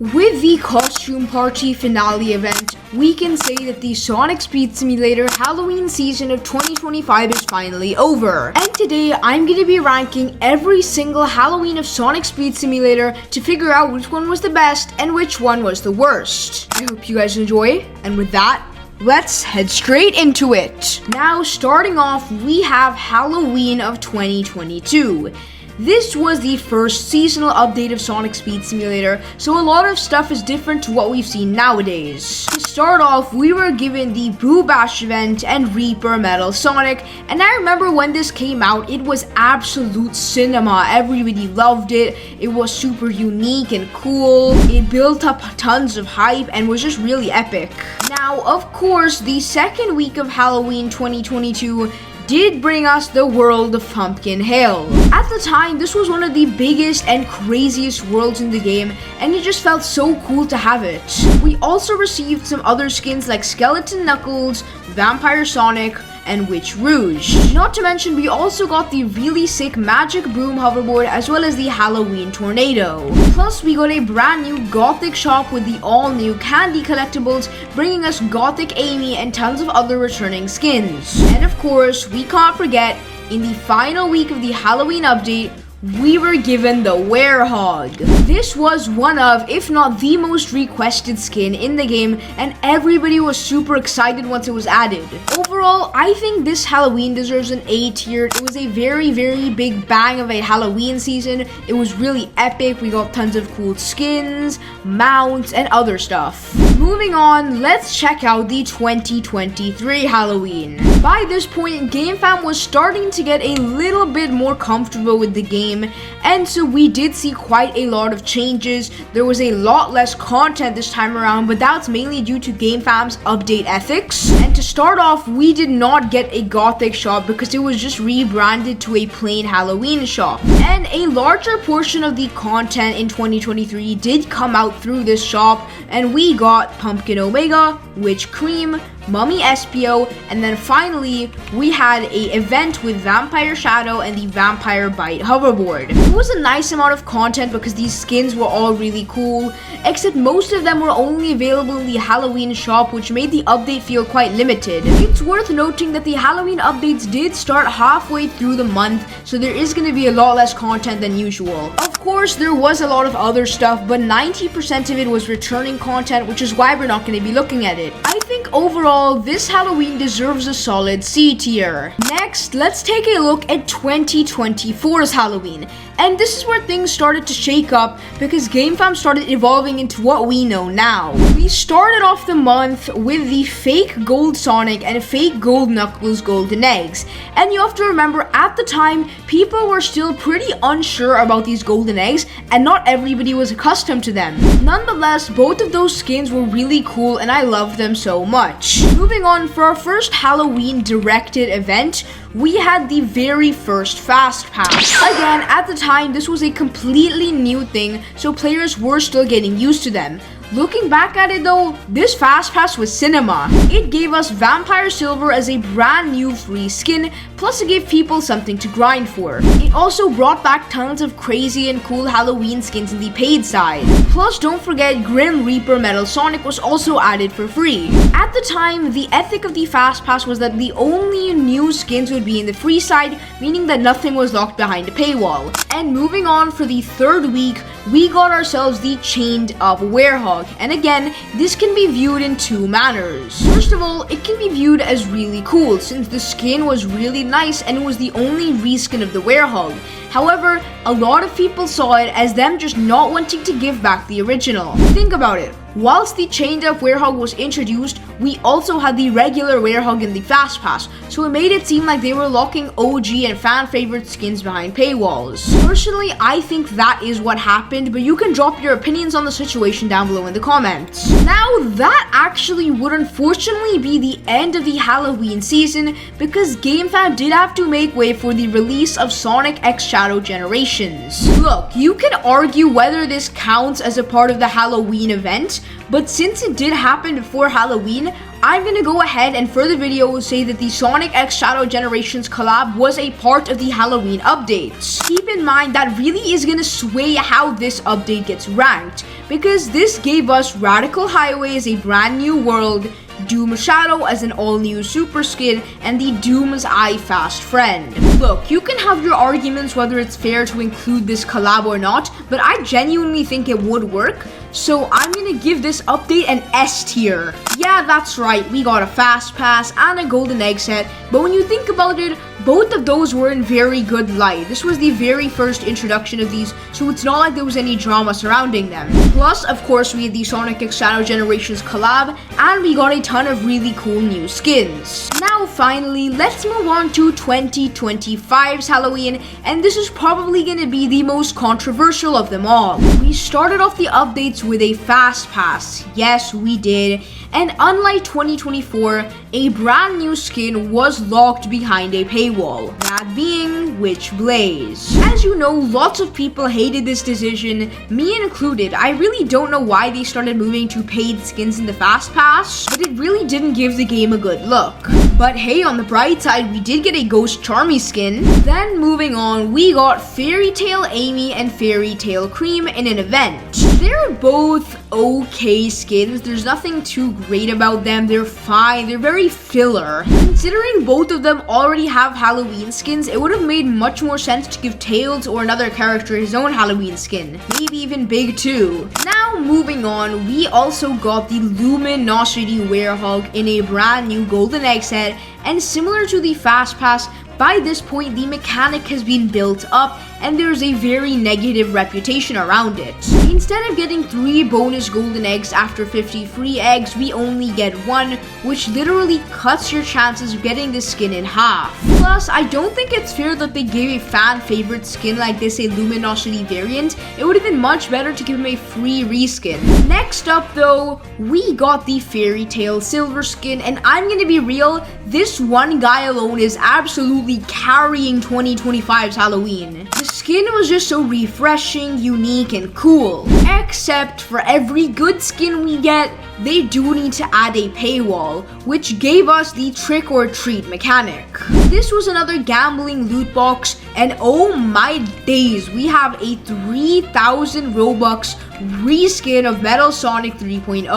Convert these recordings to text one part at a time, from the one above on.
With the Costume Party finale event, we can say that the Sonic Speed Simulator Halloween season of 2025 is finally over. And today, I'm going to be ranking every single Halloween of Sonic Speed Simulator to figure out which one was the best and which one was the worst. I hope you guys enjoy, and with that, let's head straight into it. Now, starting off, we have Halloween of 2022. This was the first seasonal update of Sonic Speed Simulator, so a lot of stuff is different to what we've seen nowadays. To start off, we were given the Boo Bash event and Reaper Metal Sonic, and I remember when this came out, it was absolute cinema. Everybody loved it. It was super unique and cool. It built up tons of hype and was just really epic. Now, of course, the second week of Halloween 2022 did bring us the world of Pumpkin Hill. At the time, this was one of the biggest and craziest worlds in the game, and it just felt so cool to have it. We also received some other skins like Skeleton Knuckles, Vampire Sonic, and Witch Rouge. Not to mention, we also got the really sick Magic Broom hoverboard as well as the Halloween Tornado. Plus, we got a brand new Gothic shop with the all-new candy collectibles, bringing us Gothic Amy and tons of other returning skins. And of course, we can't forget, in the final week of the Halloween update, we were given the Werehog. This was one of, if not the most requested skin in the game, and everybody was super excited once it was added. Overall, I think this Halloween deserves an A tier. It was a very, very big bang of a Halloween season. It was really epic. We got tons of cool skins, mounts, and other stuff. Moving on, let's check out the 2023 Halloween. By this point, GameFam was starting to get a little bit more comfortable with the game, and so we did see quite a lot of changes. There was a lot less content this time around, but that's mainly due to GameFam's update ethics. And to start off, we did not get a Gothic shop because it was just rebranded to a plain Halloween shop. And a larger portion of the content in 2023 did come out through this shop, and we got Pumpkin Omega, Witch Cream, Mummy Espio, and then finally we had a event with Vampire Shadow and the Vampire Bite hoverboard. It was a nice amount of content because these skins were all really cool, except most of them were only available in the Halloween shop, which made the update feel quite limited. It's worth noting that the Halloween updates did start halfway through the month, so there is going to be a lot less content than usual. Of course, there was a lot of other stuff, but 90% of it was returning content, which is why we're not going to be looking at it. I think overall, this Halloween deserves a solid C tier. Next, let's take a look at 2024's Halloween. And this is where things started to shake up because GameFam started evolving into what we know now. We started off the month with the fake Gold Sonic and fake Gold Knuckles Golden Eggs. And you have to remember, at the time, people were still pretty unsure about these golden eggs, and not everybody was accustomed to them. Nonetheless, both of those skins were really cool, and I loved them so much. Moving on, for our first Halloween directed event, we had the very first Fast Pass. Again, at the time, this was a completely new thing, so players were still getting used to them. Looking back at it though, this Fast Pass was cinema. It gave us Vampire Silver as a brand new free skin, plus it gave people something to grind for. It also brought back tons of crazy and cool Halloween skins in the paid side. Plus, don't forget, Grim Reaper Metal Sonic was also added for free. At the time, the ethic of the Fast Pass was that the only new skins would be in the free side, meaning that nothing was locked behind a paywall. And moving on, for the third week, we got ourselves the Chained Up Werehog. And again, this can be viewed in two manners. First of all, it can be viewed as really cool since the skin was really nice and it was the only reskin of the Werehog. However, a lot of people saw it as them just not wanting to give back the original. Think about it. Whilst the Chained Up Werehog was introduced, we also had the regular Werehog in the Fast Pass, so it made it seem like they were locking OG and fan favorite skins behind paywalls. Personally, I think that is what happened, but you can drop your opinions on the situation down below in the comments. Now, that actually would unfortunately be the end of the Halloween season because GameFam did have to make way for the release of Sonic X Shadow Generations. Look, you can argue whether this counts as a part of the Halloween event, event, but since it did happen before Halloween, I'm gonna go ahead and for the video say that the Sonic X Shadow Generations collab was a part of the Halloween updates. Keep in mind that really is gonna sway how this update gets ranked, because this gave us Radical Highway as a brand new world, Doom Shadow as an all-new super skin, and the Doom's Eye fast friend. Look, you can have your arguments whether it's fair to include this collab or not, but I genuinely think it would work, so I'm gonna give this update an S tier. Yeah, that's right, we got a fast pass and a golden egg set, but when you think about it, both of those were in very good light. This was the very first introduction of these, so it's not like there was any drama surrounding them. Plus, of course, we had the Sonic X Shadow Generations collab, and we got a ton of really cool new skins. Now, finally, let's move on to 2025's Halloween, and this is probably gonna be the most controversial of them all. We started off the updates with a fast pass. Yes, we did. And unlike 2024, a brand new skin was locked behind a paywall, that being Witchblaze. As you know, lots of people hated this decision, me included. I really don't know why they started moving to paid skins in the Fast Pass, but it really didn't give the game a good look. But hey, on the bright side, we did get a Ghost Charmy skin. Then moving on, we got Fairy Tail Amy and Fairy Tail Cream in an event. They're both okay skins. There's nothing too great about them. They're fine. They're very filler. Considering both of them already have Halloween skins, it would have made much more sense to give Tails or another character his own Halloween skin. Maybe even Big too. Now moving on, we also got the Luminosity Werehog in a brand new golden egg set, and similar to the Fast Pass, by this point, the mechanic has been built up and there's a very negative reputation around it. Instead of getting 3 bonus golden eggs after 50 free eggs, we only get 1, which literally cuts your chances of getting this skin in half. Plus, I don't think it's fair that they gave a fan favorite skin like this a Luminosity variant. It would have been much better to give him a free reskin. Next up though, we got the Fairy Tail Silver skin, and I'm gonna be real, this one guy alone is absolutely carrying 2025's Halloween. The skin was just so refreshing, unique, and cool. Except for every good skin we get, they do need to add a paywall, which gave us the Trick or Treat mechanic. This was another gambling loot box, and oh my days, we have a 3,000 Robux reskin of Metal Sonic 3.0.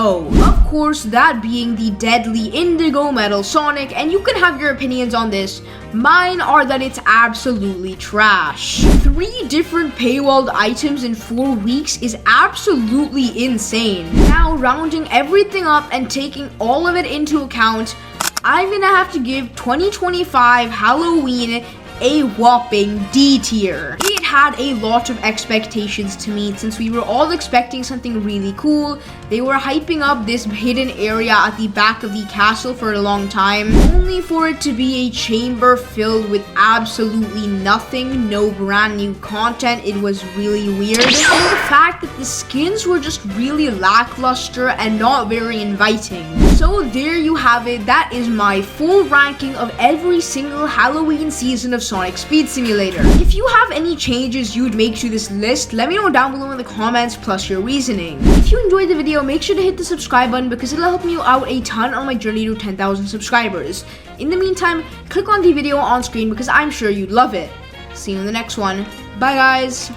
Of course, that being the deadly indigo Metal Sonic, and you can have your opinions on this. Mine are that it's absolutely trash. 3 different paywalled items in 4 weeks is absolutely insane. Now, rounding everything up and taking all of it into account, I'm gonna have to give 2025 Halloween a whopping D tier. It had a lot of expectations to meet since we were all expecting something really cool. They were hyping up this hidden area at the back of the castle for a long time, only for it to be a chamber filled with absolutely nothing, no brand new content. It was really weird. And the fact that the skins were just really lackluster and not very inviting. So there you have it. That is my full ranking of every single Halloween season of Sonic Speed Simulator. If you have any changes you'd make to this list, let me know down below in the comments, plus your reasoning. If you enjoyed the video, make sure to hit the subscribe button because it'll help me out a ton on my journey to 10,000 subscribers. In the meantime, click on the video on screen because I'm sure you'd love it. See you in the next one. Bye guys!